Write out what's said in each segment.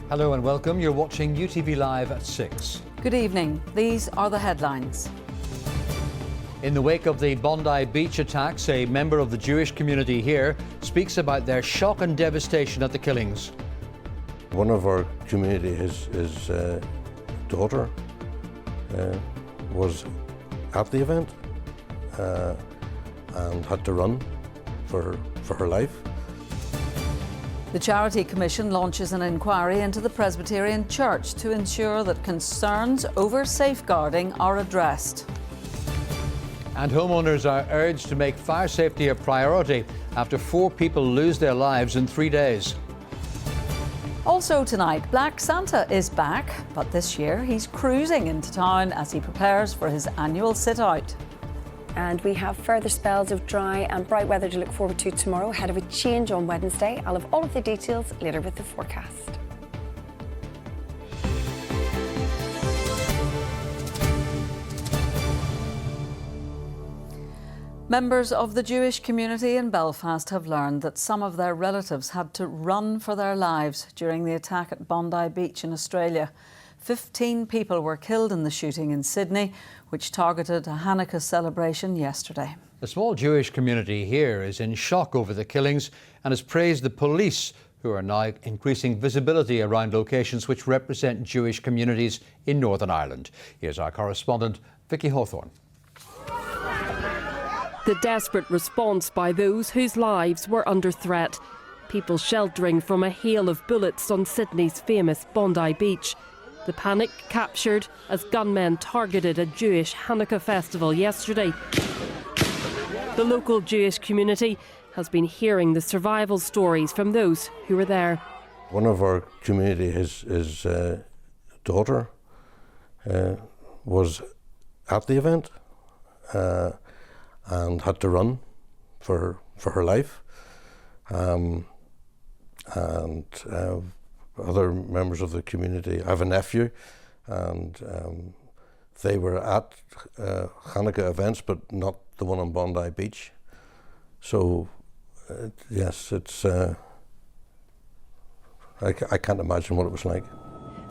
Hello and welcome. You're watching UTV Live at 6. Good evening. These are the headlines. In the wake of the Bondi Beach attacks, a member of the Jewish community here speaks about their shock and devastation at the killings. One of our community, his daughter, was at the event and had to run for her life. The Charity Commission launches an inquiry into the Presbyterian Church to ensure that concerns over safeguarding are addressed. And homeowners are urged to make fire safety a priority after 4 people lose their lives in 3 days. Also tonight, Black Santa is back, but this year he's cruising into town as he prepares for his annual sit-out. And we have further spells of dry and bright weather to look forward to tomorrow, ahead of a change on Wednesday. I'll have all of the details later with the forecast. Members of the Jewish community in Belfast have learned that some of their relatives had to run for their lives during the attack at Bondi Beach in Australia. 15 people were killed in the shooting in Sydney, which targeted a Hanukkah celebration yesterday. The small Jewish community here is in shock over the killings and has praised the police, who are now increasing visibility around locations which represent Jewish communities in Northern Ireland. Here's our correspondent, Vicky Hawthorne. The desperate response by those whose lives were under threat. People sheltering from a hail of bullets on Sydney's famous Bondi Beach. The panic captured as gunmen targeted a Jewish Hanukkah festival yesterday. The local Jewish community has been hearing the survival stories from those who were there. One of our community, his daughter, was at the event and had to run for her life. Other members of the community, I have a nephew, and they were at Hanukkah events, but not the one on Bondi Beach. So, yes, it's. I can't imagine what it was like.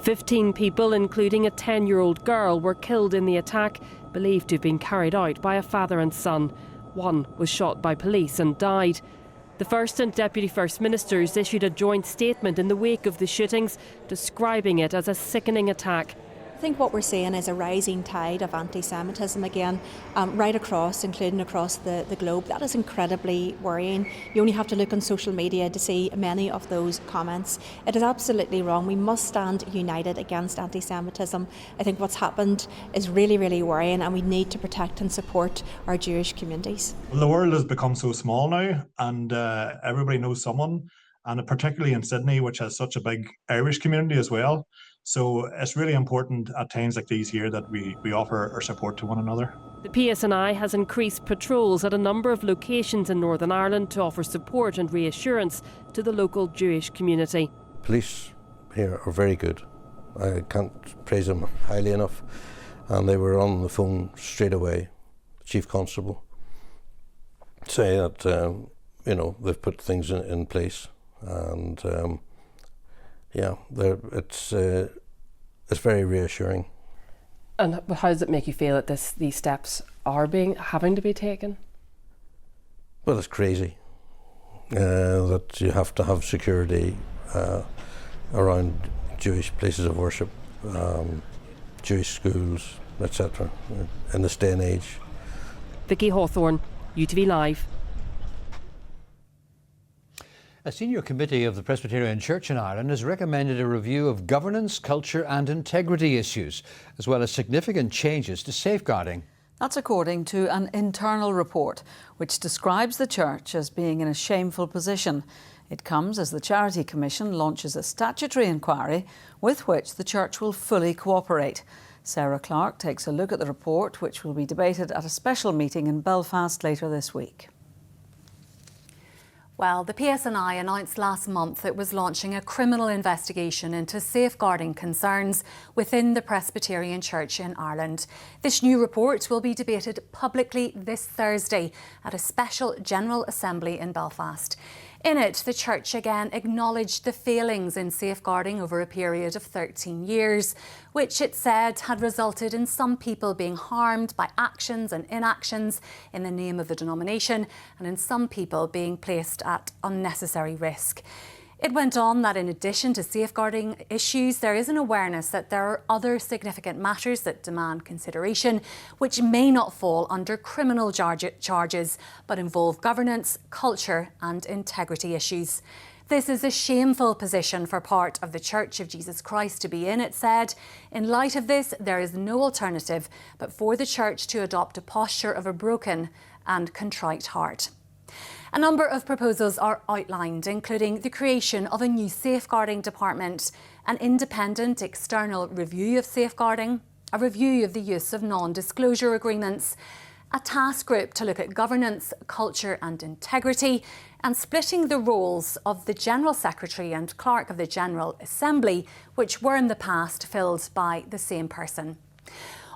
15 people, including a 10-year-old girl, were killed in the attack, believed to have been carried out by a father and son. One was shot by police and died. The First and Deputy First Ministers issued a joint statement in the wake of the shootings, describing it as a sickening attack. I think what we're seeing is a rising tide of anti-Semitism again, right across, including across the globe. That is incredibly worrying. You only have to look on social media to see many of those comments. It is absolutely wrong. We must stand united against anti-Semitism. I think what's happened is really, really worrying, and we need to protect and support our Jewish communities. Well, the world has become so small now, and everybody knows someone, and particularly in Sydney, which has such a big Irish community as well. So it's really important at times like these here that we offer our support to one another. The PSNI has increased patrols at a number of locations in Northern Ireland to offer support and reassurance to the local Jewish community. Police here are very good. I can't praise them highly enough. And they were on the phone straight away, Chief Constable, say that they've put things in place, and it's very reassuring. And how does it make you feel that these steps are having to be taken? Well, it's crazy that you have to have security around Jewish places of worship, Jewish schools, etc. in this day and age. Vicky Hawthorne, UTV Live. A senior committee of the Presbyterian Church in Ireland has recommended a review of governance, culture and integrity issues, as well as significant changes to safeguarding. That's according to an internal report which describes the church as being in a shameful position. It comes as the Charity Commission launches a statutory inquiry with which the church will fully cooperate. Sarah Clark takes a look at the report, which will be debated at a special meeting in Belfast later this week. Well, the PSNI announced last month it was launching a criminal investigation into safeguarding concerns within the Presbyterian Church in Ireland. This new report will be debated publicly this Thursday at a special General Assembly in Belfast. In it, the Church again acknowledged the failings in safeguarding over a period of 13 years, which it said had resulted in some people being harmed by actions and inactions in the name of the denomination, and in some people being placed at unnecessary risk. It went on that in addition to safeguarding issues, there is an awareness that there are other significant matters that demand consideration, which may not fall under criminal charges, but involve governance, culture and integrity issues. This is a shameful position for part of the Church of Jesus Christ to be in, it said. In light of this, there is no alternative but for the Church to adopt a posture of a broken and contrite heart. A number of proposals are outlined, including the creation of a new safeguarding department, an independent external review of safeguarding, a review of the use of non-disclosure agreements, a task group to look at governance, culture and integrity, and splitting the roles of the General Secretary and Clerk of the General Assembly, which were in the past filled by the same person.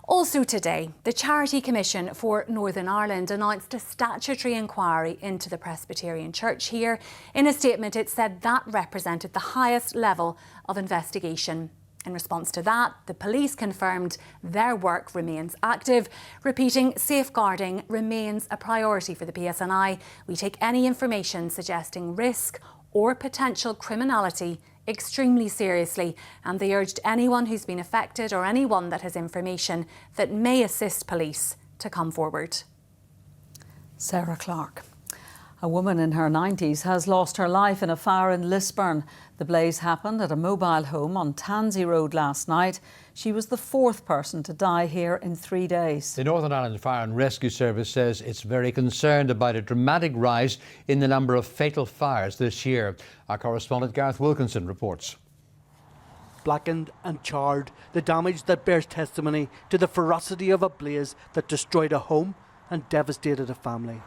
Also today, the Charity Commission for Northern Ireland announced a statutory inquiry into the Presbyterian Church here. In a statement, it said that represented the highest level of investigation. In response to that, the police confirmed their work remains active, repeating safeguarding remains a priority for the PSNI. We take any information suggesting risk or potential criminality extremely seriously, and they urged anyone who's been affected or anyone that has information that may assist police to come forward. Sarah Clark. A woman in her 90s has lost her life in a fire in Lisburn. The blaze happened at a mobile home on Tansey Road last night. She was the fourth person to die here in 3 days. The Northern Ireland Fire and Rescue Service says it's very concerned about a dramatic rise in the number of fatal fires this year. Our correspondent Gareth Wilkinson reports. Blackened and charred, the damage that bears testimony to the ferocity of a blaze that destroyed a home and devastated a family.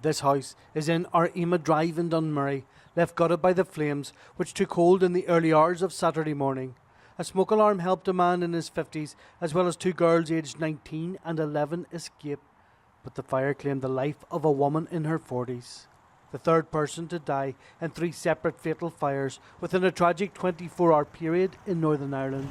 This house is in Arima Drive in Dunmurry, left gutted by the flames, which took hold in the early hours of Saturday morning. A smoke alarm helped a man in his 50s, as well as two girls aged 19 and 11 escape. But the fire claimed the life of a woman in her 40s. The third person to die in 3 separate fatal fires within a tragic 24-hour period in Northern Ireland.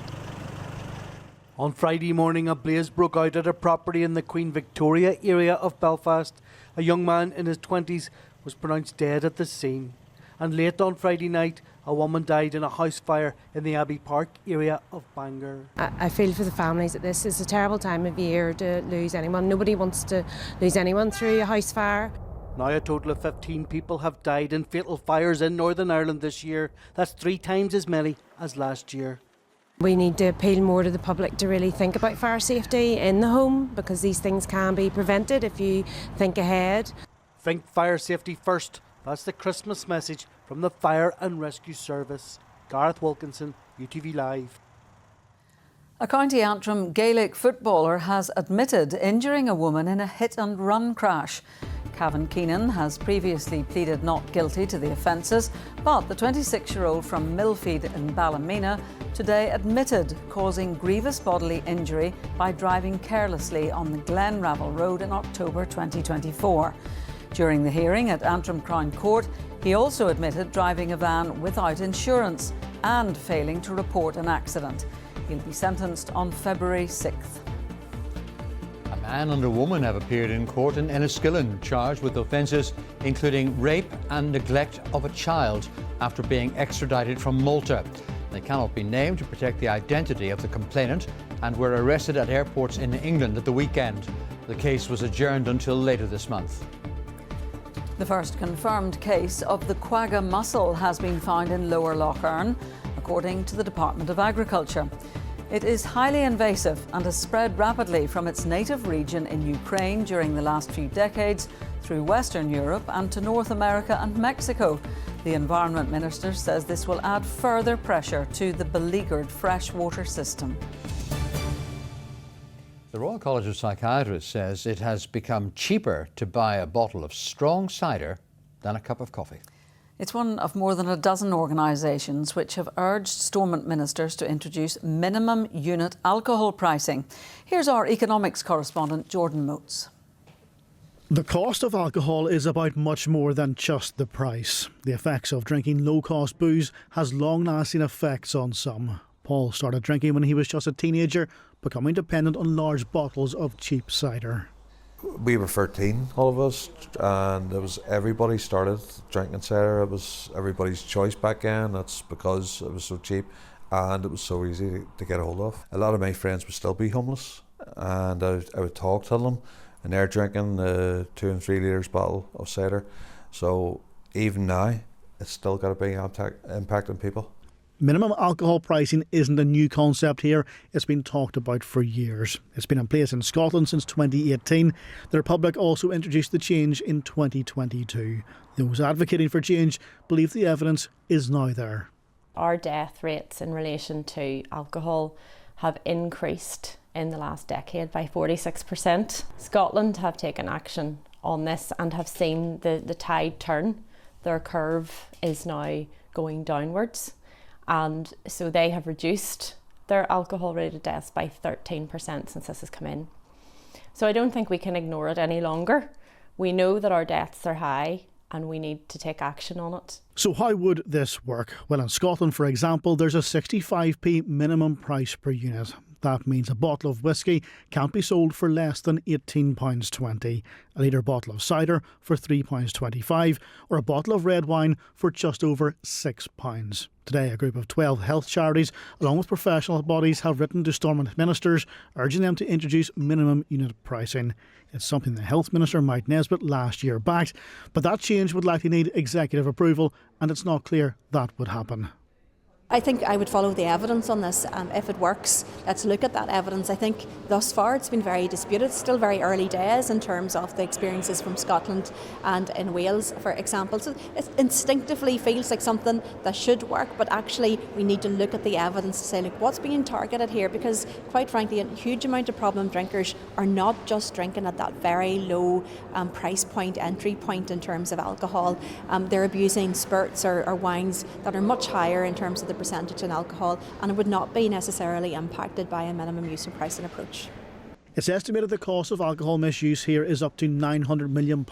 On Friday morning, a blaze broke out at a property in the Queen Victoria area of Belfast. A young man in his 20s was pronounced dead at the scene. And late on Friday night, a woman died in a house fire in the Abbey Park area of Bangor. I feel for the families that this is a terrible time of year to lose anyone. Nobody wants to lose anyone through a house fire. Now a total of 15 people have died in fatal fires in Northern Ireland this year. That's 3 times as many as last year. We need to appeal more to the public to really think about fire safety in the home, because these things can be prevented if you think ahead. Think fire safety first. That's the Christmas message from the Fire and Rescue Service. Gareth Wilkinson, UTV Live. A County Antrim Gaelic footballer has admitted injuring a woman in a hit-and-run crash. Cavan Keenan has previously pleaded not guilty to the offences, but the 26-year-old from Millfeed in Ballymena today admitted causing grievous bodily injury by driving carelessly on the Glenravel Road in October 2024. During the hearing at Antrim Crown Court, he also admitted driving a van without insurance and failing to report an accident. He'll be sentenced on February 6th. A man and a woman have appeared in court in Enniskillen, charged with offences including rape and neglect of a child after being extradited from Malta. They cannot be named to protect the identity of the complainant and were arrested at airports in England at the weekend. The case was adjourned until later this month. The first confirmed case of the quagga mussel has been found in Lower Lough Erne, according to the Department of Agriculture. It is highly invasive and has spread rapidly from its native region in Ukraine during the last few decades through Western Europe and to North America and Mexico. The Environment Minister says this will add further pressure to the beleaguered freshwater system. The Royal College of Psychiatrists says it has become cheaper to buy a bottle of strong cider than a cup of coffee. It's one of more than a dozen organisations which have urged Stormont ministers to introduce minimum unit alcohol pricing. Here's our economics correspondent, Jordan Moats. The cost of alcohol is about much more than just the price. The effects of drinking low-cost booze has long-lasting effects on some. Paul started drinking when he was just a teenager, becoming dependent on large bottles of cheap cider. We were 13, all of us, and everybody started drinking cider. It was everybody's choice back then. That's because it was so cheap and it was so easy to get a hold of. A lot of my friends would still be homeless, and I would talk to them, and they're drinking 2 and 3 litres bottle of cider. So even now, it's still got a big impact on people. Minimum alcohol pricing isn't a new concept here. It's been talked about for years. It's been in place in Scotland since 2018. The Republic also introduced the change in 2022. Those advocating for change believe the evidence is now there. Our death rates in relation to alcohol have increased in the last decade by 46%. Scotland have taken action on this and have seen the tide turn. Their curve is now going downwards. And so they have reduced their alcohol-related deaths by 13% since this has come in. So I don't think we can ignore it any longer. We know that our deaths are high and we need to take action on it. So how would this work? Well, in Scotland, for example, there's a 65p minimum price per unit. That means a bottle of whisky can't be sold for less than £18.20, a litre bottle of cider for £3.25, or a bottle of red wine for just over £6. Today, a group of 12 health charities, along with professional bodies, have written to Stormont ministers, urging them to introduce minimum unit pricing. It's something the Health Minister, Mike Nesbitt, last year backed, but that change would likely need executive approval, and it's not clear that would happen. I think I would follow the evidence on this. If it works, let's look at that evidence. I think thus far it's been very disputed. It's still very early days in terms of the experiences from Scotland and in Wales, for example. So it instinctively feels like something that should work, but actually we need to look at the evidence to say, look, what's being targeted here? Because quite frankly, a huge amount of problem drinkers are not just drinking at that very low price point, entry point in terms of alcohol. They're abusing spirits or wines that are much higher in terms of the percentage in alcohol, and it would not be necessarily impacted by a minimum use and pricing approach. It's estimated the cost of alcohol misuse here is up to £900 million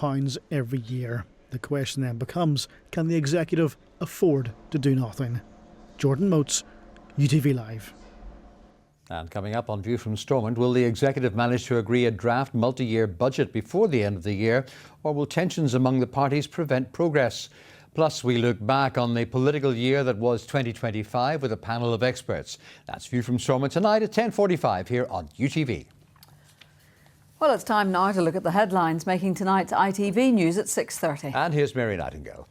every year. The question then becomes, can the executive afford to do nothing? Jordan Motes, UTV Live. And coming up on View from Stormont, will the executive manage to agree a draft multi-year budget before the end of the year, or will tensions among the parties prevent progress? Plus, we look back on the political year that was 2025 with a panel of experts. That's View from Stormont tonight at 10:45 here on UTV. Well, it's time now to look at the headlines making tonight's ITV news at 6:30. And here's Mary Nightingale.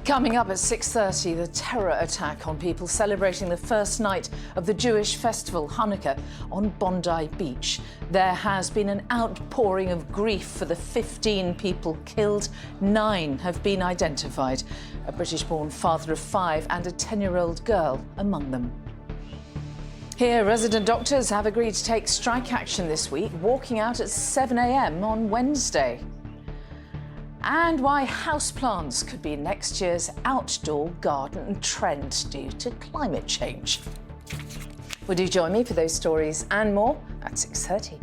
Coming up at 6:30, the terror attack on people celebrating the first night of the Jewish festival Hanukkah on Bondi Beach. There has been an outpouring of grief for the 15 people killed. 9 have been identified. A British-born father of 5 and a 10-year-old girl among them. Here, resident doctors have agreed to take strike action this week, walking out at 7 a.m. on Wednesday. And why houseplants could be next year's outdoor garden trend due to climate change. Would you join me for those stories and more at 6:30?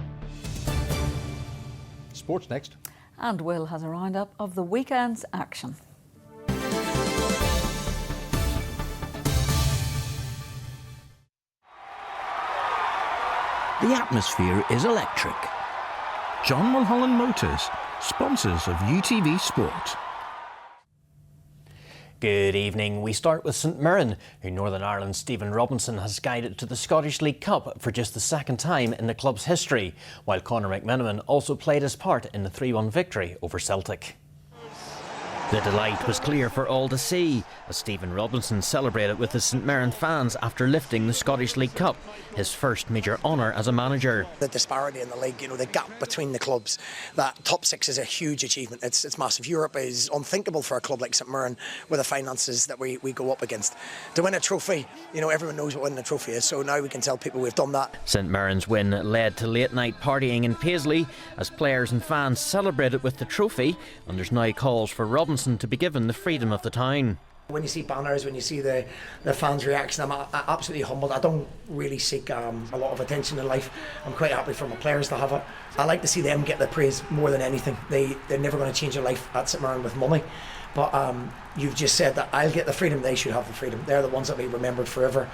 Sports next. And Will has a roundup of the weekend's action. The atmosphere is electric. John Mulholland Motors, sponsors of UTV Sport. Good evening. We start with St Mirren, who Northern Ireland's Stephen Robinson has guided to the Scottish League Cup for just the second time in the club's history, while Conor McMenamin also played his part in the 3-1 victory over Celtic. The delight was clear for all to see as Stephen Robinson celebrated with his St Mirren fans after lifting the Scottish League Cup, his first major honour as a manager. The disparity in the league, the gap between the clubs, that top 6 is a huge achievement. It's massive. Europe is unthinkable for a club like St Mirren with the finances that we go up against. To win a trophy, everyone knows what winning a trophy is, so now we can tell people we've done that. St Mirren's win led to late night partying in Paisley as players and fans celebrated with the trophy, and there's now calls for Robinson to be given the freedom of the town. When you see banners, when you see the fans' reaction, I'm absolutely humbled. I don't really seek a lot of attention in life. I'm quite happy for my players to have it. I like to see them get the praise more than anything. They're never going to change their life at St Mirren with money. But you've just said that I'll get the freedom, they should have the freedom. They're the ones that will be remembered forever.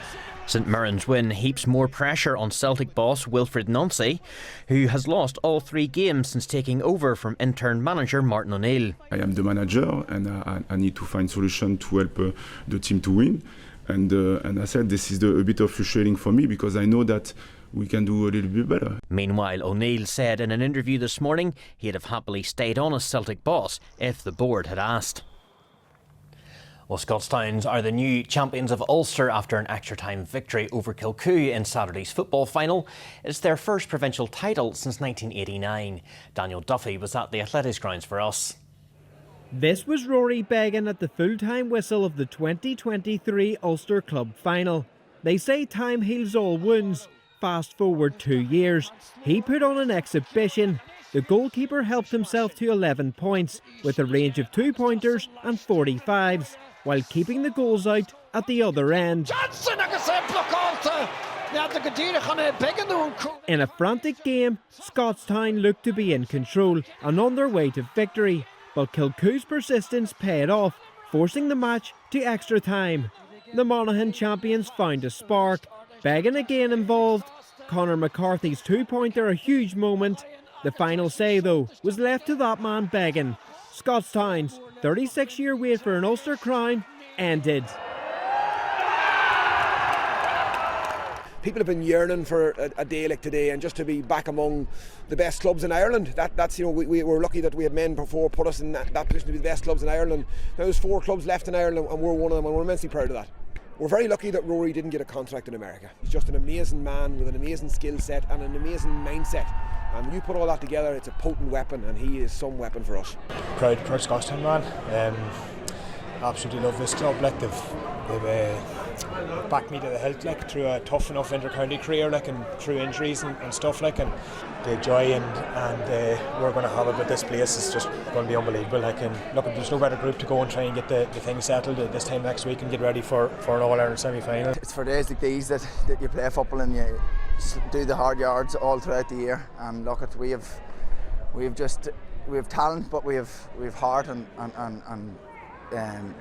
St Mirren's win heaps more pressure on Celtic boss Wilfred Nancy, who has lost all 3 games since taking over from intern manager Martin O'Neill. I am the manager and I need to find solution to help the team to win. And I said this is a bit of frustrating for me because I know that we can do a little bit better. Meanwhile, O'Neill said in an interview this morning he'd have happily stayed on as Celtic boss if the board had asked. Well, Scottstown are the new champions of Ulster after an extra-time victory over Kilcoo in Saturday's football final. It's their first provincial title since 1989. Daniel Duffy was at the Athletics grounds for us. This was Rory Beggan at the full-time whistle of the 2023 Ulster Club final. They say time heals all wounds. Fast forward 2 years, he put on an exhibition. The goalkeeper helped himself to 11 points with a range of 2-pointers and 45s, while keeping the goals out at the other end. In a frantic game, Scottstown looked to be in control and on their way to victory, but Kilcoo's persistence paid off, forcing the match to extra time. The Monaghan champions found a spark. Beggan again involved. Conor McCarthy's 2-pointer a huge moment. The final say, though, was left to that man Beggan. Scottstown's 36-year wait for an Ulster crown ended. People have been yearning for a day like today, and just to be back among the best clubs in Ireland. That's we were lucky that we had men before put us in that position to be the best clubs in Ireland. Now there's 4 clubs left in Ireland, and we're one of them, and we're immensely proud of that. We're very lucky that Rory didn't get a contract in America. He's just an amazing man with an amazing skill set and an amazing mindset. And when you put all that together, it's a potent weapon, and he is some weapon for us. Proud Scottstown man. Absolutely love this club. Like they've backed me to the hilt, like through a tough enough inter-county career, like, and through injuries and stuff, like, and the joy and we're going to have it with this place is just going to be unbelievable. Like, and look, there's no better group to go and try and get the thing settled at this time next week and get ready for an All-Ireland semi-final. It's for days like these that you play football and you do the hard yards all throughout the year. And look, we have talent, but we have heart and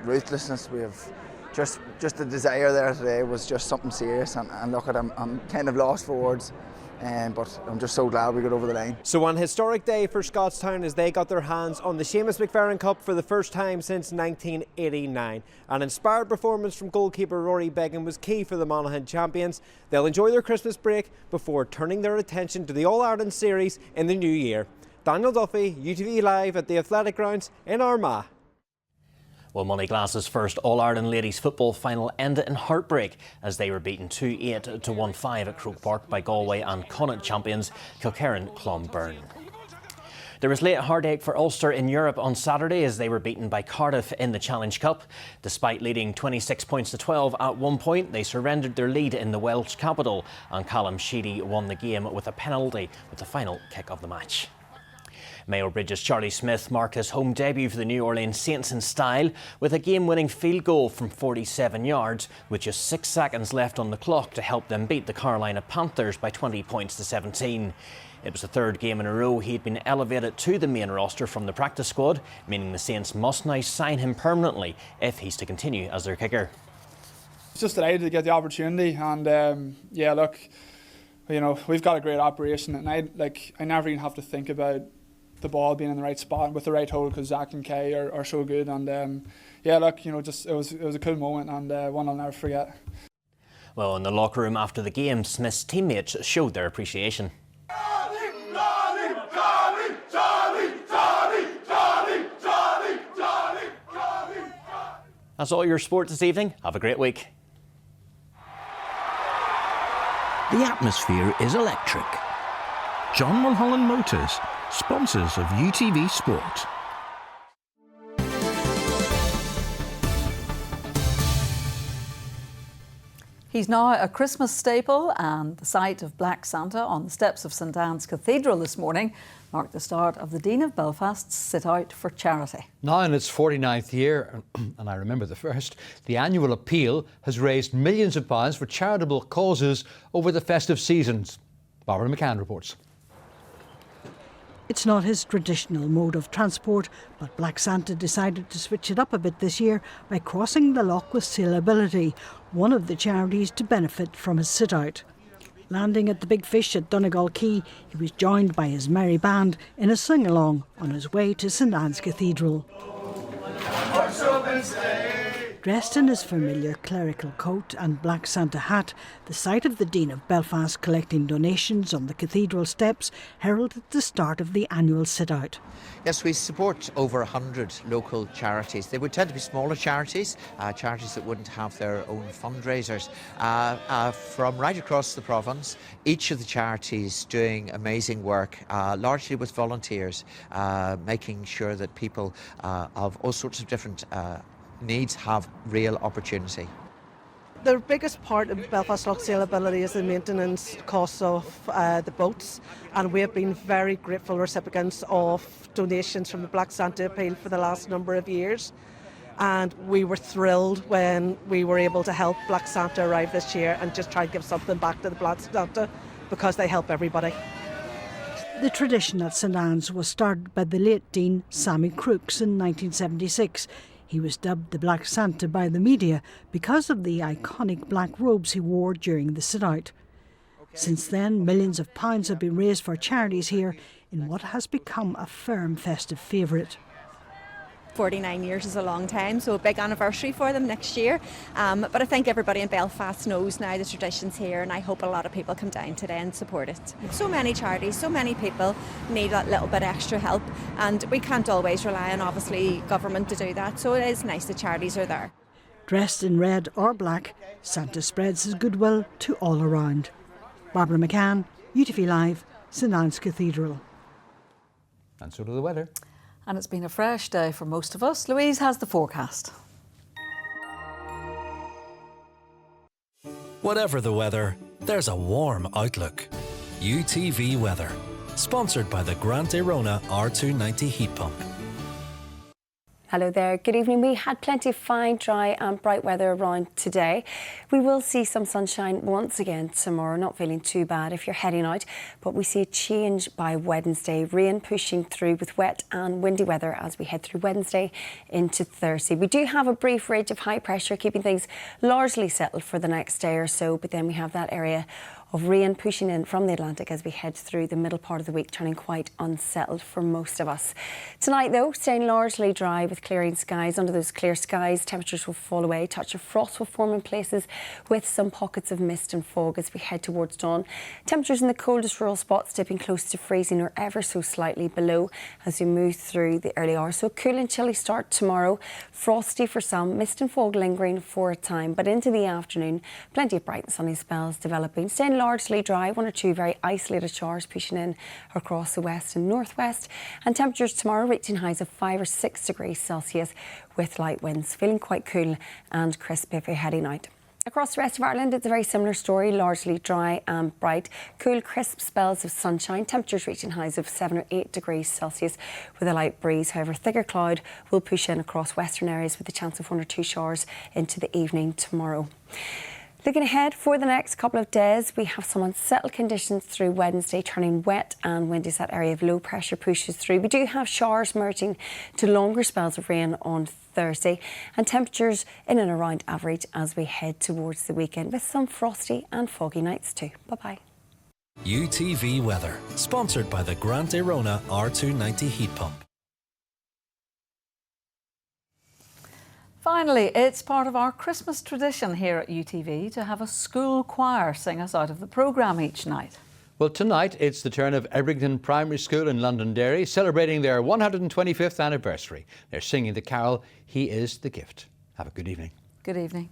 ruthlessness. We have just the desire there today was just something serious, and look, I'm kind of lost for words, but I'm just so glad we got over the line. So an historic day for Scottstown as they got their hands on the Seamus McFerrin Cup for the first time since 1989. An inspired performance from goalkeeper Rory Beggan was key for the Monaghan champions. They'll enjoy their Christmas break before turning their attention to the All-Ireland series in the new year. Daniel Duffy, UTV Live at the Athletic Grounds in Armagh. Well, Moneyglass's first All-Ireland ladies football final ended in heartbreak as they were beaten 2-8 to 1-5 at Croke Park by Galway and Connacht champions Kilkerran Clonberne. There was late heartache for Ulster in Europe on Saturday as they were beaten by Cardiff in the Challenge Cup. Despite leading 26 points to 12 at one point, they surrendered their lead in the Welsh capital, and Callum Sheedy won the game with a penalty with the final kick of the match. Mayo Bridges' Charlie Smith marked his home debut for the New Orleans Saints in style with a game-winning field goal from 47 yards with just 6 seconds left on the clock to help them beat the Carolina Panthers by 20 points to 17. It was the third game in a row he'd been elevated to the main roster from the practice squad, meaning the Saints must now sign him permanently if he's to continue as their kicker. It's just delighted to get the opportunity, and yeah, look, you know, we've got a great operation, and I never even have to think about the ball being in the right spot with the right hole because Zach and Kay are so good, and yeah, look, you know, just it was a cool moment, and one I'll never forget. Well, in the locker room after the game, Smith's teammates showed their appreciation. That's all your sport this evening. Have a great week. The atmosphere is electric. John Mulholland Motors, sponsors of UTV Sport. He's now a Christmas staple and the sight of Black Santa on the steps of St Anne's Cathedral this morning. marked the start of the Dean of Belfast's Sit Out for Charity. Now in its 49th year, and I remember the first, the annual appeal has raised millions of pounds for charitable causes over the festive seasons. Barbara McCann reports. It's not his traditional mode of transport, but Black Santa decided to switch it up a bit this year by crossing the loch with Sailability, one of the charities to benefit from his sit-out. Landing at the Big Fish at Donegal Quay, he was joined by his merry band in a sing-along on his way to St Anne's Cathedral. Dressed in his familiar clerical coat and Black Santa hat, the sight of the Dean of Belfast collecting donations on the cathedral steps heralded the start of the annual sit-out. Yes, we support over 100 local charities. They would tend to be smaller charities, charities that wouldn't have their own fundraisers. From right across the province, each of the charities doing amazing work, largely with volunteers, making sure that people of all sorts of different needs have real opportunity. The biggest part of Belfast Loch Sailability is the maintenance costs of the boats, and we have been very grateful recipients of donations from the Black Santa appeal for the last number of years, and we were thrilled when we were able to help Black Santa arrive this year and just try and give something back to the Black Santa because they help everybody. The tradition at St Anne's was started by the late Dean Sammy Crooks in 1976. He was dubbed the Black Santa by the media because of the iconic black robes he wore during the sit-out. Since then, millions of pounds have been raised for charities here in what has become a firm festive favourite. 49 years is a long time, so a big anniversary for them next year. But I think everybody in Belfast knows now the tradition's here, and I hope a lot of people come down today and support it. So many charities, so many people need that little bit extra help, and we can't always rely on, obviously, government to do that, so it is nice that charities are there. Dressed in red or black, Santa spreads his goodwill to all around. Barbara McCann, UTV Live, St Anne's Cathedral. And so to the weather. And it's been a fresh day for most of us. Louise has the forecast. Whatever the weather, there's a warm outlook. UTV Weather, sponsored by the Grant Arona R290 heat pump. Hello there, good evening. We had plenty of fine, dry and bright weather around today. We will see some sunshine once again tomorrow, not feeling too bad if you're heading out, but we see a change by Wednesday. Rain pushing through with wet and windy weather as we head through Wednesday into Thursday. We do have a brief ridge of high pressure keeping things largely settled for the next day or so, but then we have that area of rain pushing in from the Atlantic as we head through the middle part of the week, turning quite unsettled for most of us. Tonight, though, staying largely dry with clearing skies. Under those clear skies, temperatures will fall away. A touch of frost will form in places with some pockets of mist and fog as we head towards dawn. Temperatures in the coldest rural spots dipping close to freezing or ever so slightly below as we move through the early hours. So cool and chilly start tomorrow. Frosty for some, mist and fog lingering for a time, but into the afternoon, plenty of bright and sunny spells developing. Staying largely dry, one or two very isolated showers pushing in across the west and northwest, and temperatures tomorrow reaching highs of 5 or 6 degrees Celsius with light winds, feeling quite cool and crisp if you're heading out. Across the rest of Ireland, it's a very similar story, largely dry and bright. Cool, crisp spells of sunshine, temperatures reaching highs of 7 or 8 degrees Celsius with a light breeze. However, thicker cloud will push in across western areas with a chance of 1 or 2 showers into the evening tomorrow. Looking ahead for the next couple of days, we have some unsettled conditions through Wednesday, turning wet and windy as that area of low pressure pushes through. We do have showers merging to longer spells of rain on Thursday, and temperatures in and around average as we head towards the weekend with some frosty and foggy nights too. Bye-bye. UTV Weather, sponsored by the Grant Arona R290 heat pump. Finally, it's part of our Christmas tradition here at UTV to have a school choir sing us out of the programme each night. Well, tonight it's the turn of Ebrington Primary School in Londonderry, celebrating their 125th anniversary. They're singing the carol, He is the Gift. Have a good evening. Good evening.